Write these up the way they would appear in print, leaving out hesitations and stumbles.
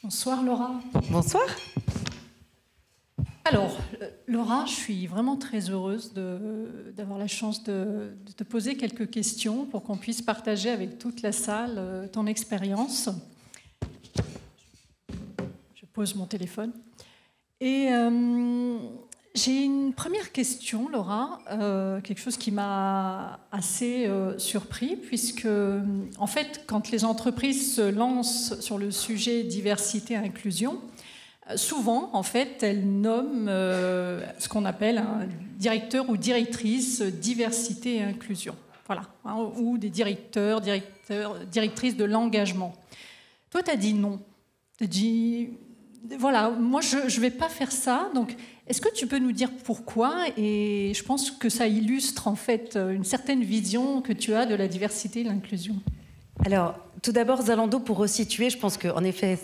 Bonsoir Laura. Bonsoir. Alors, Laura, je suis vraiment très heureuse d'avoir la chance de te poser quelques questions pour qu'on puisse partager avec toute la salle ton expérience. Je pose mon téléphone. Et j'ai une première question, Laura, quelque chose qui m'a assez surpris, puisque, en fait, quand les entreprises se lancent sur le sujet diversité et inclusion, souvent, en fait, elles nomment ce qu'on appelle un directeur ou directrice diversité et inclusion. Voilà, hein, ou des directrices de l'engagement. Toi, tu as dit non. Tu as dit, voilà, moi, je ne vais pas faire ça. Donc, est-ce que tu peux nous dire pourquoi? Et je pense que ça illustre, en fait, une certaine vision que tu as de la diversité et de l'inclusion. Alors, tout d'abord, Zalando, pour resituer, je pense qu'en effet,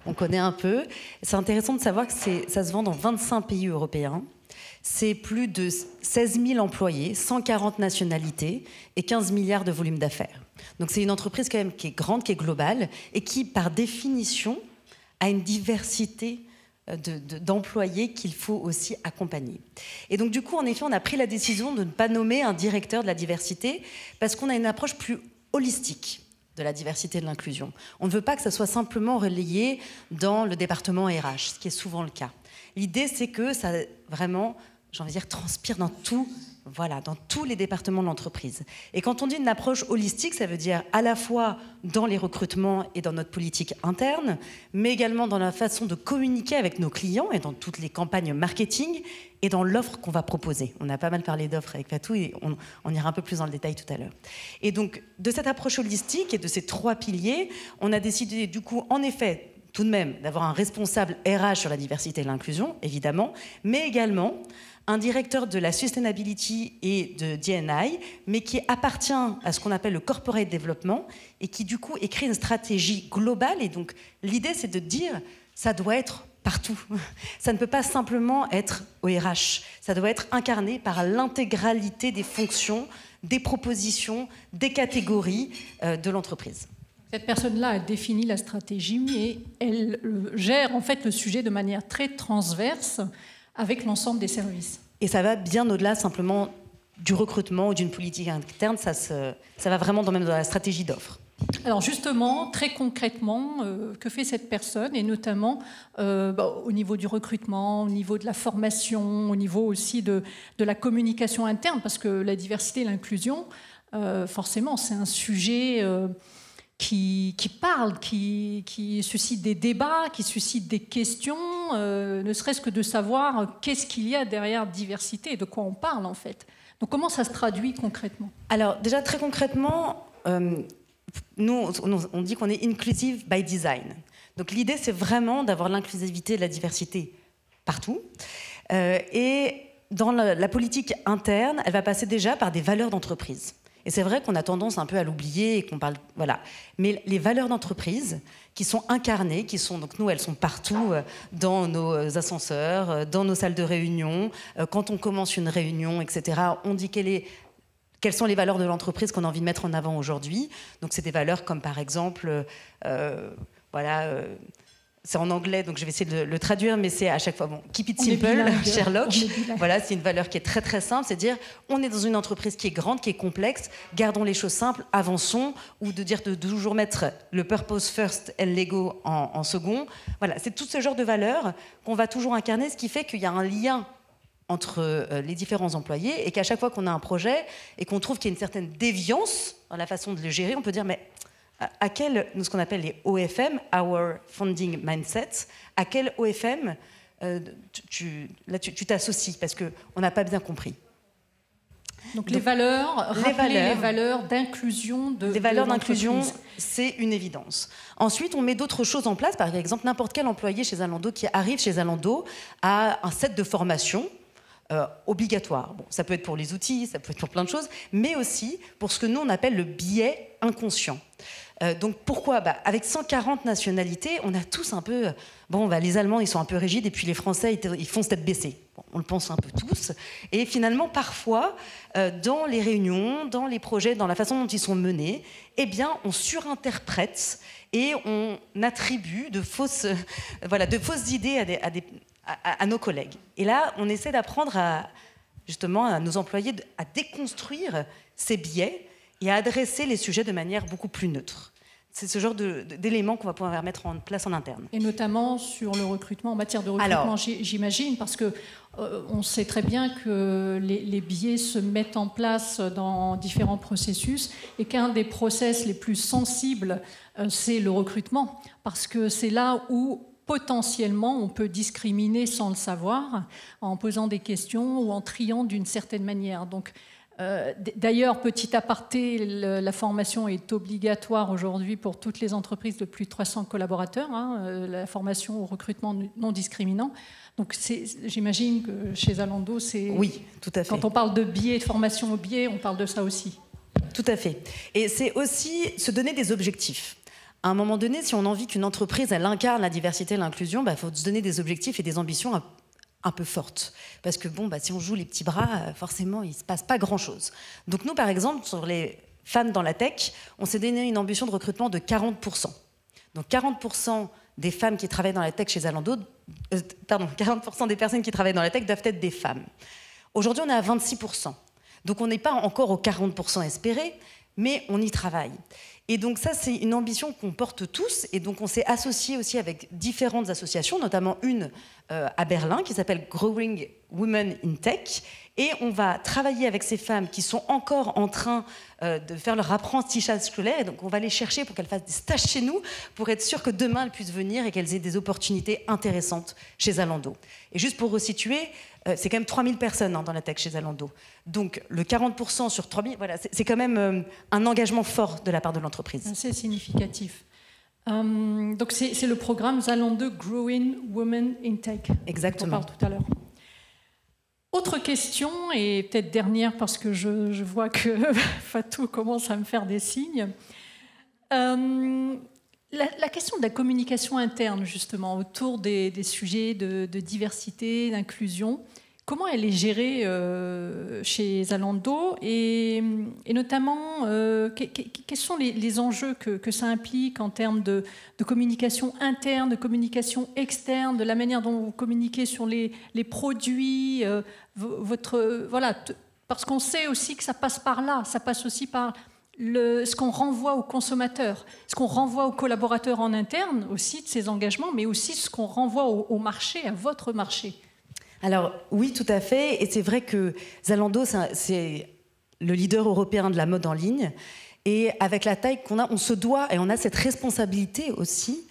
on connaît un peu. C'est intéressant de savoir que ça se vend dans 25 pays européens. C'est plus de 16 000 employés, 140 nationalités et 15 milliards de volume d'affaires. Donc c'est une entreprise quand même qui est grande, qui est globale et qui, par définition, a une diversité d'employés qu'il faut aussi accompagner. Et donc du coup, en effet, on a pris la décision de ne pas nommer un directeur de la diversité parce qu'on a une approche plus holistique de la diversité et de l'inclusion. On ne veut pas que ça soit simplement relayé dans le département RH, ce qui est souvent le cas. L'idée, c'est que ça vraiment, j'ai envie de dire, transpire dans tout, voilà, dans tous les départements de l'entreprise. Et quand on dit une approche holistique, ça veut dire à la fois dans les recrutements et dans notre politique interne, mais également dans la façon de communiquer avec nos clients et dans toutes les campagnes marketing et dans l'offre qu'on va proposer. On a pas mal parlé d'offres avec Fatou et on ira un peu plus dans le détail tout à l'heure. Et donc, de cette approche holistique et de ces 3 piliers, on a décidé du coup, en effet, tout de même, d'avoir un responsable RH sur la diversité et l'inclusion, évidemment, mais également un directeur de la sustainability et de D&I, mais qui appartient à ce qu'on appelle le corporate development et qui du coup écrit une stratégie globale. Et donc l'idée, c'est de dire, ça doit être partout. Ça ne peut pas simplement être au RH. Ça doit être incarné par l'intégralité des fonctions, des propositions, des catégories de l'entreprise. Cette personne-là a défini la stratégie, mais elle gère en fait le sujet de manière très transverse avec l'ensemble des services. Et ça va bien au-delà simplement du recrutement ou d'une politique interne, ça va vraiment même dans la stratégie d'offre. Alors justement, très concrètement, que fait cette personne? Et notamment au niveau du recrutement, au niveau de la formation, au niveau aussi de la communication interne, parce que la diversité et l'inclusion, forcément, c'est un sujet qui parle, qui suscite des débats, qui suscite des questions, ne serait-ce que de savoir qu'est-ce qu'il y a derrière diversité et de quoi on parle en fait. Donc comment ça se traduit concrètement? Alors déjà très concrètement, nous on dit qu'on est inclusive by design. Donc l'idée c'est vraiment d'avoir l'inclusivité et la diversité partout. Et dans la politique interne, elle va passer déjà par des valeurs d'entreprise. Et c'est vrai qu'on a tendance un peu à l'oublier et qu'on parle, voilà. Mais les valeurs d'entreprise qui sont incarnées, donc nous, elles sont partout dans nos ascenseurs, dans nos salles de réunion. Quand on commence une réunion, etc., on dit quelles sont les valeurs de l'entreprise qu'on a envie de mettre en avant aujourd'hui. Donc c'est des valeurs comme par exemple, c'est en anglais, donc je vais essayer de le traduire, mais c'est à chaque fois, keep it simple, Sherlock. Voilà, c'est une valeur qui est très très simple, c'est dire, on est dans une entreprise qui est grande, qui est complexe, gardons les choses simples, avançons, ou de dire de toujours mettre le purpose first et l'ego en second. Voilà, c'est tout ce genre de valeurs qu'on va toujours incarner, ce qui fait qu'il y a un lien entre les différents employés et qu'à chaque fois qu'on a un projet et qu'on trouve qu'il y a une certaine déviance dans la façon de le gérer, on peut dire, mais à quel, ce qu'on appelle les OFM, Our Founding Mindset, à quel OFM tu t'associes, parce qu'on n'a pas bien compris. Donc les valeurs d'inclusion Les valeurs d'inclusion, c'est une évidence. Ensuite, on met d'autres choses en place. Par exemple, n'importe quel employé chez Zalando qui arrive chez Zalando a un set de formation obligatoire. Bon, ça peut être pour les outils, ça peut être pour plein de choses, mais aussi pour ce que nous, on appelle le biais inconscient. Donc pourquoi avec 140 nationalités, on a tous un peu... les Allemands, ils sont un peu rigides, et puis les Français, ils font tête baissée. Bon, on le pense un peu tous. Et finalement, parfois, dans les réunions, dans les projets, dans la façon dont ils sont menés, eh bien, on surinterprète et on attribue de fausses idées à nos collègues. Et là, on essaie d'apprendre à nos employés à déconstruire ces biais et à adresser les sujets de manière beaucoup plus neutre. C'est ce genre d'éléments qu'on va pouvoir mettre en place en interne. Et notamment sur le recrutement, en matière de recrutement, j'imagine, parce que on sait très bien que les biais se mettent en place dans différents processus et qu'un des process les plus sensibles, c'est le recrutement, parce que c'est là où potentiellement on peut discriminer sans le savoir, en posant des questions ou en triant d'une certaine manière. Donc, d'ailleurs, petit aparté, la formation est obligatoire aujourd'hui pour toutes les entreprises de plus de 300 collaborateurs, la formation au recrutement non discriminant. Donc j'imagine que chez Zalando, c'est... Oui, tout à fait. Quand on parle de biais, de formation au biais, on parle de ça aussi. Tout à fait. Et c'est aussi se donner des objectifs. À un moment donné, si on a envie qu'une entreprise, elle incarne la diversité et l'inclusion, il faut se donner des objectifs et des ambitions un peu forte. Parce que si on joue les petits bras, forcément, il ne se passe pas grand-chose. Donc nous, par exemple, sur les femmes dans la tech, on s'est donné une ambition de recrutement de 40%. Donc 40% des femmes qui travaillent dans la tech chez Zalando, 40% des personnes qui travaillent dans la tech doivent être des femmes. Aujourd'hui, on est à 26%. Donc on n'est pas encore aux 40% espérés, mais on y travaille. Et donc ça, c'est une ambition qu'on porte tous. Et donc on s'est associé aussi avec différentes associations, notamment une à Berlin qui s'appelle Growing Women in Tech. Et on va travailler avec ces femmes qui sont encore en train de faire leur apprentissage scolaire. Et donc on va les chercher pour qu'elles fassent des stages chez nous, pour être sûr que demain elles puissent venir et qu'elles aient des opportunités intéressantes chez Zalando. Et juste pour resituer, c'est quand même 3000 personnes dans la tech chez Zalando. Donc le 40% sur 3000, voilà, c'est quand même un engagement fort de la part de l'entreprise. C'est significatif. Donc c'est le programme Zalando Growing Women in Tech. Exactement. On parle tout à l'heure. Autre question, et peut-être dernière parce que je vois que Fatou commence à me faire des signes. La question de la communication interne, justement, autour des sujets de diversité, d'inclusion, comment elle est gérée chez Zalando et notamment, quels sont les enjeux que ça implique en termes de communication interne, de communication externe, de la manière dont vous communiquez sur les produits, parce qu'on sait aussi que ça passe par là, ça passe aussi par ce qu'on renvoie aux consommateurs, ce qu'on renvoie aux collaborateurs en interne aussi de ces engagements, mais aussi ce qu'on renvoie au marché, à votre marché. Alors oui, tout à fait. Et c'est vrai que Zalando, c'est le leader européen de la mode en ligne. Et avec la taille qu'on a, on se doit, et on a cette responsabilité aussi,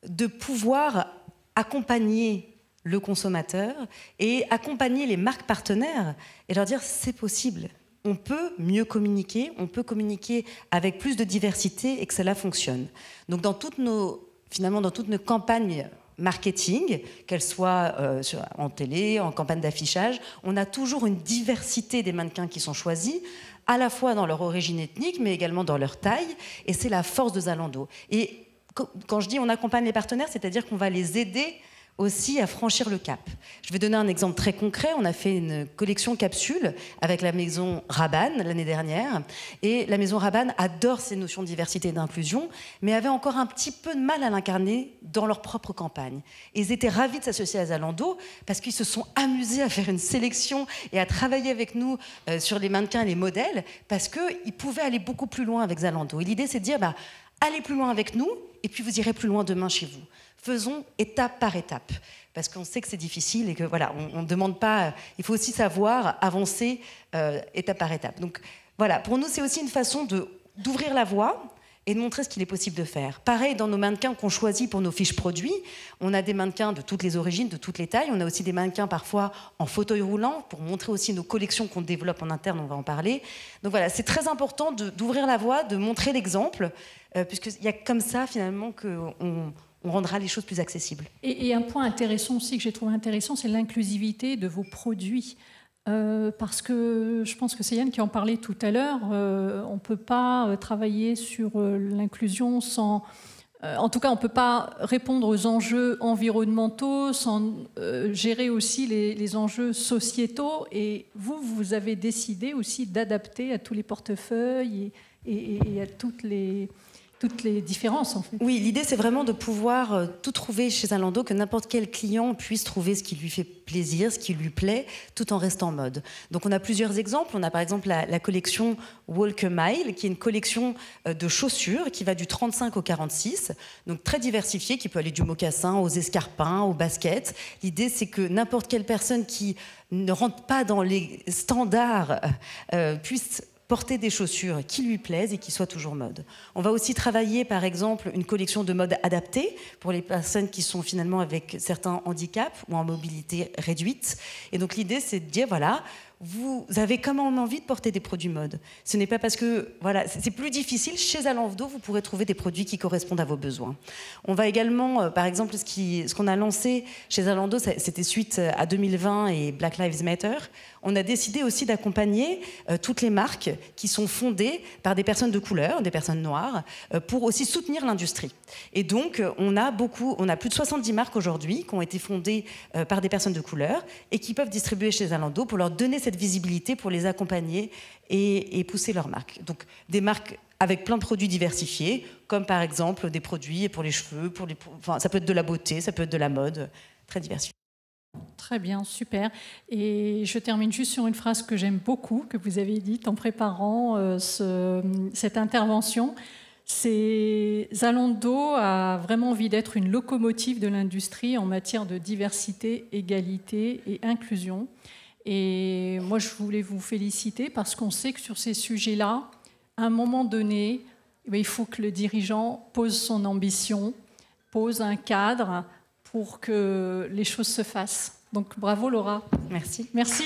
de pouvoir accompagner le consommateur et accompagner les marques partenaires et leur dire c'est possible. On peut mieux communiquer, on peut communiquer avec plus de diversité et que cela fonctionne. Donc dans toutes nos campagnes marketing, qu'elles soient en télé, en campagne d'affichage, on a toujours une diversité des mannequins qui sont choisis, à la fois dans leur origine ethnique, mais également dans leur taille, et c'est la force de Zalando. Et quand je dis on accompagne les partenaires, c'est-à-dire qu'on va les aider aussi à franchir le cap. Je vais donner un exemple très concret. On a fait une collection capsule avec la maison Rabanne l'année dernière. Et la maison Rabanne adore ces notions de diversité et d'inclusion, mais avait encore un petit peu de mal à l'incarner dans leur propre campagne. Et ils étaient ravis de s'associer à Zalando parce qu'ils se sont amusés à faire une sélection et à travailler avec nous sur les mannequins et les modèles parce qu'ils pouvaient aller beaucoup plus loin avec Zalando. Et l'idée, c'est de dire, allez plus loin avec nous et puis vous irez plus loin demain chez vous. Faisons étape par étape, parce qu'on sait que c'est difficile et que voilà, on ne demande pas. Il faut aussi savoir avancer étape par étape. Donc voilà, pour nous, c'est aussi une façon d'ouvrir la voie et de montrer ce qu'il est possible de faire. Pareil, dans nos mannequins qu'on choisit pour nos fiches produits, on a des mannequins de toutes les origines, de toutes les tailles. On a aussi des mannequins parfois en fauteuil roulant pour montrer aussi nos collections qu'on développe en interne. On va en parler. Donc voilà, c'est très important d'ouvrir la voie, de montrer l'exemple, puisqu'il y a comme ça finalement qu'on rendra les choses plus accessibles. Et un point intéressant aussi que j'ai trouvé intéressant, c'est l'inclusivité de vos produits. parce que je pense que c'est Yann qui en parlait tout à l'heure. On ne peut pas travailler sur l'inclusion sans... en tout cas, on ne peut pas répondre aux enjeux environnementaux sans gérer aussi les enjeux sociétaux. Et vous avez décidé aussi d'adapter à tous les portefeuilles et à toutes les différences, en fait. Oui, l'idée, c'est vraiment de pouvoir tout trouver chez Zalando, que n'importe quel client puisse trouver ce qui lui fait plaisir, ce qui lui plaît, tout en restant en mode. Donc, on a plusieurs exemples. On a par exemple la collection Walk a Mile, qui est une collection de chaussures qui va du 35 au 46, donc très diversifiée, qui peut aller du mocassin aux escarpins, aux baskets. L'idée, c'est que n'importe quelle personne qui ne rentre pas dans les standards puisse porter des chaussures qui lui plaisent et qui soient toujours mode. On va aussi travailler, par exemple, une collection de mode adaptée pour les personnes qui sont finalement avec certains handicaps ou en mobilité réduite. Et donc l'idée, c'est de dire, voilà, vous avez quand même envie de porter des produits mode. Ce n'est pas parce que, voilà, c'est plus difficile. Chez Zalando, vous pourrez trouver des produits qui correspondent à vos besoins. On va également, par exemple, ce qu'on a lancé chez Zalando, c'était suite à 2020 et Black Lives Matter. On a décidé aussi d'accompagner toutes les marques qui sont fondées par des personnes de couleur, des personnes noires, pour aussi soutenir l'industrie. Et donc, on a plus de 70 marques aujourd'hui qui ont été fondées par des personnes de couleur et qui peuvent distribuer chez Zalando pour leur donner cette visibilité, pour les accompagner et pousser leurs marques. Donc, des marques avec plein de produits diversifiés, comme par exemple des produits pour les cheveux, enfin, ça peut être de la beauté, ça peut être de la mode, très diversifié. Très bien, super. Et je termine juste sur une phrase que j'aime beaucoup, que vous avez dite en préparant cette intervention. C'est Zalando a vraiment envie d'être une locomotive de l'industrie en matière de diversité, égalité et inclusion. Et moi, je voulais vous féliciter parce qu'on sait que sur ces sujets-là, à un moment donné, il faut que le dirigeant pose son ambition, pose un cadre pour que les choses se fassent. Donc bravo Laura. Merci. Merci.